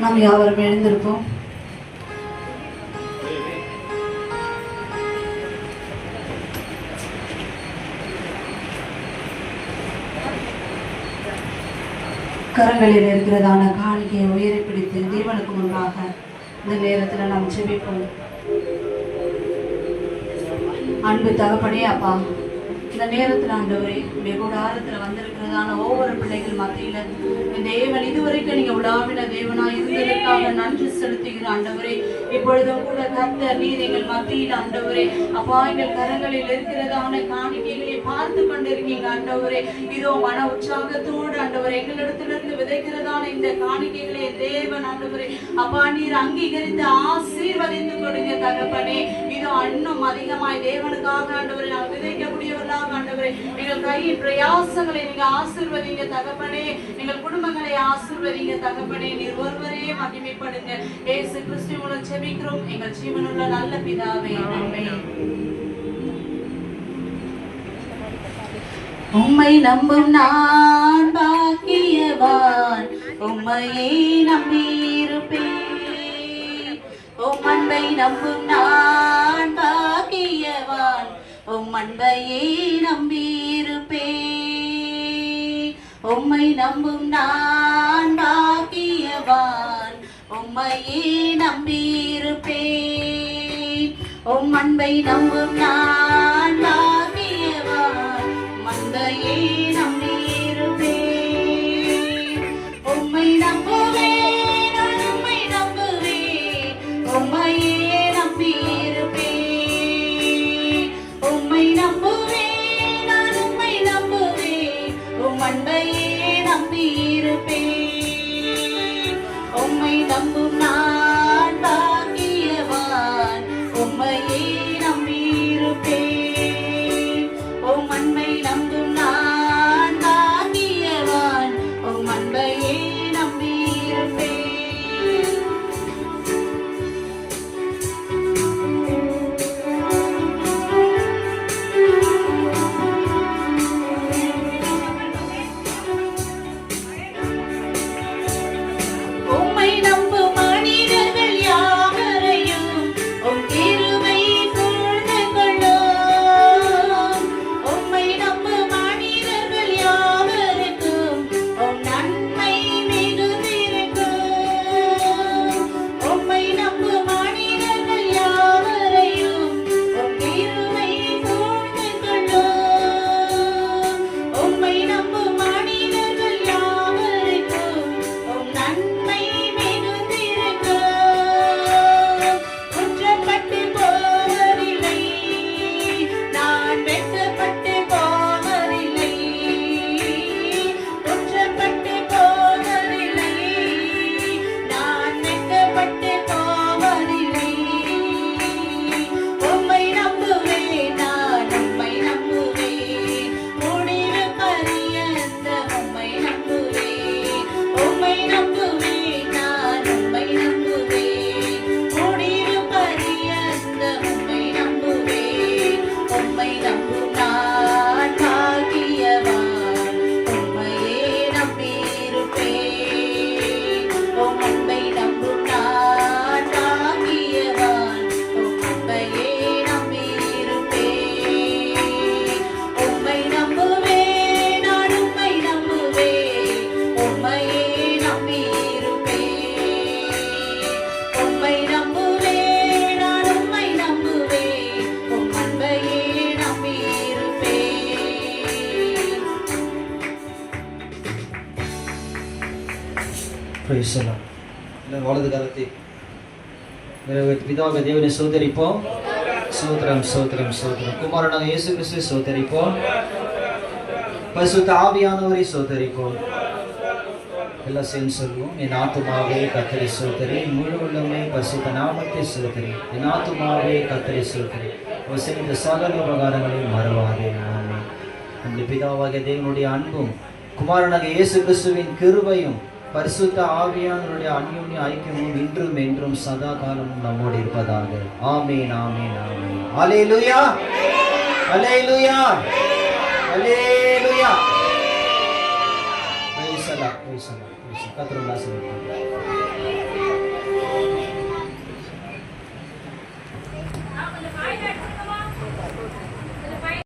நாம் யாவரும் எழுந்திருப்போம். கரங்களில் இருக்கிறதான காணிக்கையை உயரை பிடித்து தேவனுக்கு முன்பாக இந்த நேரத்தில் நாம் ஜெபிப்போம். அன்பு தகப்பனே அப்பா, இந்த நேரத்தில் ஆண்டவரே உடைய கூடாரத்தில் வந்திருக்கிறதான ஒவ்வொரு பிள்ளைகள் மத்தியில தேவன் இதுவரைக்கும் நீங்க உலாவின தேவனாய் இருந்ததற்காக நன்றி செலுத்துகிற ஆண்டவரே. இப்பொழுதும் கூட கர்த்தர் நீர் எங்கள் மத்தியில் ஆண்டவரே அப்பா, எங்கள் கரங்களில் இருக்கிறதான காணிக்கைகளை பார்த்து கொண்டிருக்கீங்க ஆண்டவரே. இதோ மன உற்சாகத்தோடு ஆண்டவரே எங்களிடத்திலிருந்து விதைக்கிறதான இந்த காணிக்கைகளை தேவன் ஆண்டவரே அப்பா நீர் அங்கீகரித்து ஆசீர்வதித்து கொடுங்க தகப்பனே. இதோ இன்னும் அதிகமாய் தேவனுக்காக ஆண்டவரை நாங்கள் விதைக்கக்கூடியவர்களாக ஆண்டவரே எங்கள் கையின் பிரயாசங்களை நீங்க ஆசீர்வதிங்க தகப்பனே. எங்கள் குடும்பங்களை ஆசீர்வதிங்க தகப்பனே. நீர் ஒருவரே மகிமைப்படுங்க. இயேசு கிறிஸ்து மூலம் ஜெபிக்கிறோம் எங்கள் ஜீவனுள்ள நல்ல பிதாவே, ஆமென். உம்மை நம்பும் நான் பாக்கியவான், உம்மையே நம்பியிருப்பேன். உம் அன்பை நம்பும் நான் பாக்கியவான், உம் அன்பையே நம்பியிருப்பேன். உம்மை நம்பும் நான் பாக்கியவான், உம்மையே நம்பியிருப்பேன். உம் அன்பை நம்பும் நான் பாக்கியவான், அன்பையே நம்பியிருப்பேன். உம்மை நம்புவேன், நான் உம்மை நம்புவேன், உம்மையே நம்பியிருப்பேன். உம்மை நம்புவேன், நான் உம்மை நம்புவேன், உம் அன்பையே நம்பியிருப்பேன். உம்மை நம்பும் நான் பாக்கியவான், உம்மையே நம்பியிருப்பேன். உம் அன்பை நம்பும் நான் பாக்கியவான், உம் அன்பையே நம்பியிருப்பேன். உம்மை நம்பும் மனிதர்கள் யாவரையும் உம் கிருபை சூழ்ந்து கொள்ளும். உம்மை நம்பும் மனிதர்கள் யாவருக்கும் உம் நன்மை மிகுந்திருக்கும். உம்மை நம்பும் மனிதர்கள் யாவரையும் உம் கிருபை சூழ்ந்து கொள்ளும். உம்மை நம்பும் மனிதர்கள் யாவருக்கும் உம் நன்மை மிகுந்திருக்கும். குற்றப்பட்டு போவதில்லை, நான் வெட்கப்பட்டு போவதில்லை. குற்றப்பட்டு போவதில்லை, நான் வெட்கப்பட்டு போவதில்லை. உம்மை நம்புவேன், நான் உம்மை நம்புவேன், முடிவு பரியந்த உம்மை நம்புவேன். உம்மை நம்புவேன், நான் உம்மை நம்புவேன், முடிவு பரியந்த உம்மை நம்புவேன். உம்மை நம்பும் நான் பாக்கியவான், உம்மையே நம்பியிருப்பேன். உம் அன்பை நம்பும் நான் பாக்கியவான், உம் அன்பையே நம்பியிருப்பேன். உம்மை நம்புவேன், நான் உம்மை நம்புவேன், உம்மையே நம்பியிருப்பேன். உம்மை நம்புவேன், நான் உம்மை நம்புவேன், உம் அன்பையே நம்பியிருப்பேன். Praise the Lord. வலது கரத்தை பிதாவை தேவனை சோதரிப்போம். சோதரம் சோதரம் சோதரம். குமாரனாக இயேசு கிறிஸ்துவை சோதரிப்போம். பரிசுத்த ஆவியானவரை சோதரிப்போம். எல்லாம் சேர்ந்து சொல்லுவோம். என் ஆத்துமாவே கர்த்தரை சோதரி, முழு உள்ளமே பரிசுத்த நாமத்தை சோதரி. என் ஆத்துமாவே கர்த்தரை சோதரி, அவர் செய்த சகல உபகாரங்களையும் மறவாதே. ஆமென். அந்த பிதாவாகிய தேவனுடைய அன்பும் குமாரனாக இயேசு கிறிஸ்துவின் கிருபையும் பரிசுத்த ஆவியானவருடைய அந்யோன்ய ஐக்கியமும் இன்றும் என்றும் சதா காலமும் நம்மோடு இருப்பதாக. ஆமென், ஆமென், ஆமென். அல்லேலூயா, அல்லேலூயா, அல்லேலூயா. Praise the Lord, praise the Lord. கர்த்தருடைய ஆசீர்வாதம்.